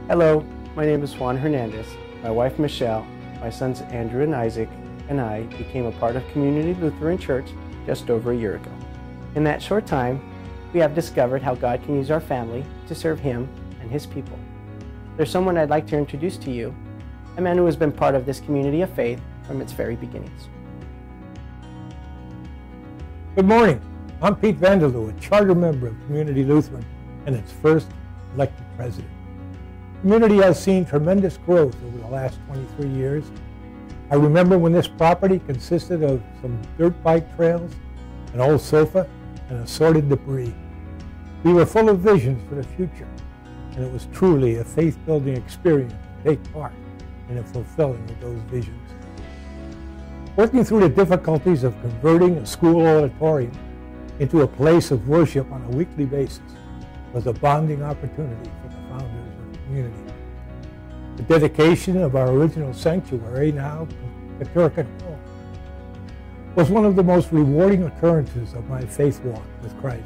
Hello, my name is Juan Hernandez. My wife Michelle, my sons Andrew and Isaac, and I became a part of Community Lutheran Church just over a year ago. In that short time, we have discovered how God can use our family to serve Him and His people. There's someone I'd like to introduce to you, a man who has been part of this community of faith from its very beginnings. Good morning. I'm Pete Vanderloo, a charter member of Community Lutheran and its first elected president. Community has seen tremendous growth over the last 23 years. I remember when this property consisted of some dirt bike trails, an old sofa, and assorted debris. We were full of visions for the future, and it was truly a faith-building experience to take part in the fulfilling of those visions. Working through the difficulties of converting a school auditorium into a place of worship on a weekly basis was a bonding opportunity for the founders of the community. The dedication of our original sanctuary, now Catholic Hall, was one of the most rewarding occurrences of my faith walk with Christ.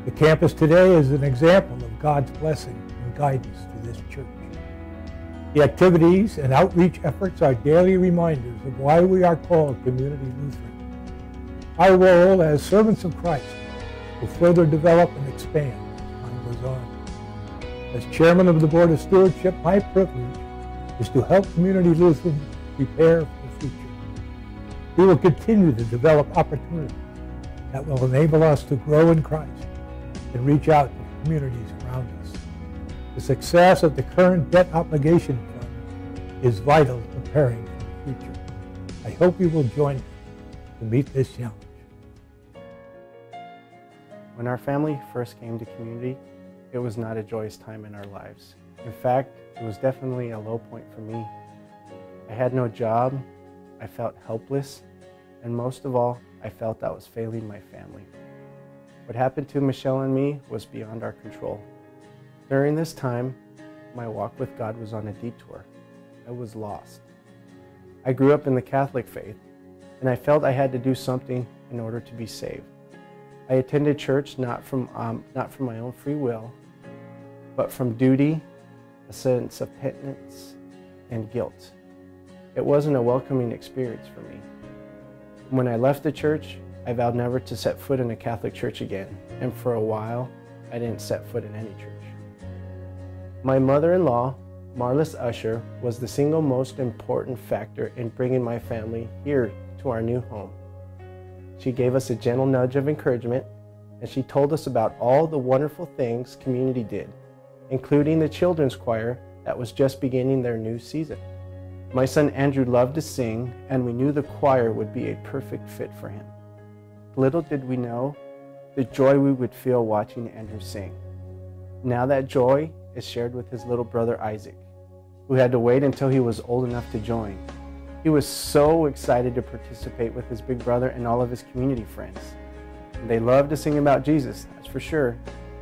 The campus today is an example of God's blessing and guidance to this church. The activities and outreach efforts are daily reminders of why we are called Community Lutheran. Our role as servants of Christ will further develop and expand as time goes on. As chairman of the Board of Stewardship, my privilege is to help Community Lutheran prepare for the future. We will continue to develop opportunities that will enable us to grow in Christ and reach out to communities around us. The success of the current debt obligation fund is vital to preparing for the future. I hope you will join me to meet this challenge. When our family first came to Community, it was not a joyous time in our lives. In fact, it was definitely a low point for me. I had no job, I felt helpless, and most of all, I felt I was failing my family. What happened to Michelle and me was beyond our control. During this time, my walk with God was on a detour. I was lost. I grew up in the Catholic faith, and I felt I had to do something in order to be saved. I attended church not from my own free will, but from duty, a sense of penitence, and guilt. It wasn't a welcoming experience for me. When I left the church, I vowed never to set foot in a Catholic church again, and for a while, I didn't set foot in any church. My mother-in-law, Marlis Usher, was the single most important factor in bringing my family here to our new home. She gave us a gentle nudge of encouragement, and she told us about all the wonderful things Community did, including the children's choir that was just beginning their new season. My son Andrew loved to sing, and we knew the choir would be a perfect fit for him. Little did we know the joy we would feel watching Andrew sing. Now that joy is shared with his little brother Isaac, who had to wait until he was old enough to join. He was so excited to participate with his big brother and all of his community friends. They love to sing about Jesus, that's for sure,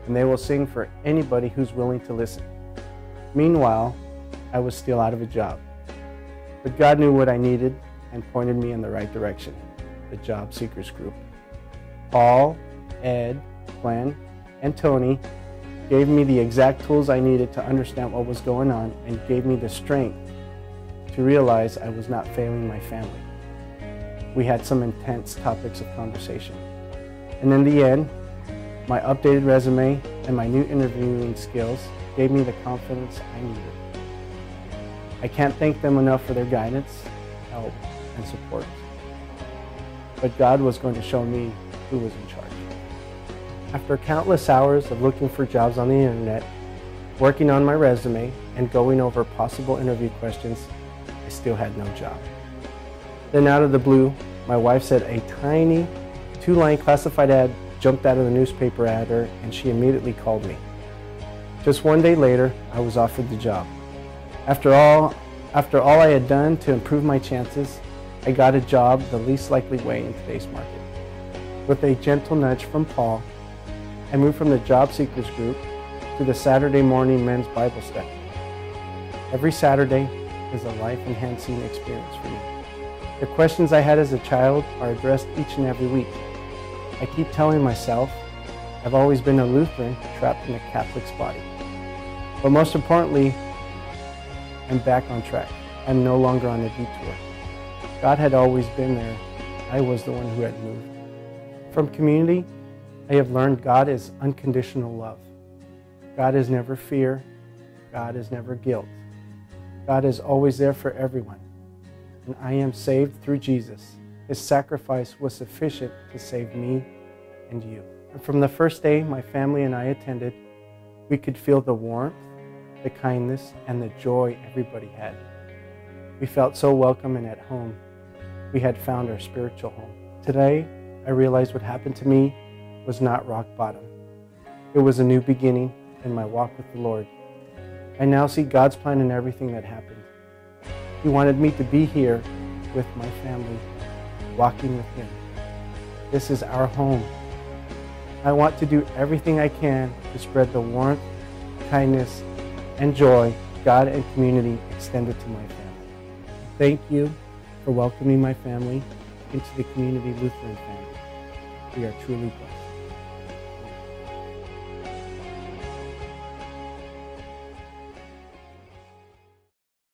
and they will sing for anybody who's willing to listen. Meanwhile, I was still out of a job. But God knew what I needed and pointed me in the right direction, the Job Seekers Group. Paul, Ed, Glenn, and Tony gave me the exact tools I needed to understand what was going on and gave me the strength to realize I was not failing my family. We had some intense topics of conversation. And in the end, my updated resume and my new interviewing skills gave me the confidence I needed. I can't thank them enough for their guidance, help, and support. But God was going to show me who was in charge. After countless hours of looking for jobs on the internet, working on my resume, and going over possible interview questions, I still had no job. Then out of the blue, my wife said a tiny 2-line classified ad jumped out of the newspaper at her, and she immediately called me. Just one day later, I was offered the job. After all I had done to improve my chances, I got a job the least likely way in today's market. With a gentle nudge from Paul, I moved from the Job Seekers Group to the Saturday morning men's Bible study. Every Saturday is a life-enhancing experience for me. The questions I had as a child are addressed each and every week. I keep telling myself I've always been a Lutheran trapped in a Catholic's body. But most importantly, I'm back on track. I'm no longer on a detour. God had always been there. I was the one who had moved. From community, I have learned God is unconditional love. God is never fear. God is never guilt. God is always there for everyone. And I am saved through Jesus. His sacrifice was sufficient to save me and you. And from the first day my family and I attended, we could feel the warmth, the kindness, and the joy everybody had. We felt so welcome and at home. We had found our spiritual home. Today, I realized what happened to me was not rock bottom. It was a new beginning in my walk with the Lord. I now see God's plan in everything that happened. He wanted me to be here with my family, walking with Him. This is our home. I want to do everything I can to spread the warmth, kindness, and joy God and community extended to my family. Thank you for welcoming my family into the Community Lutheran family. We are truly blessed.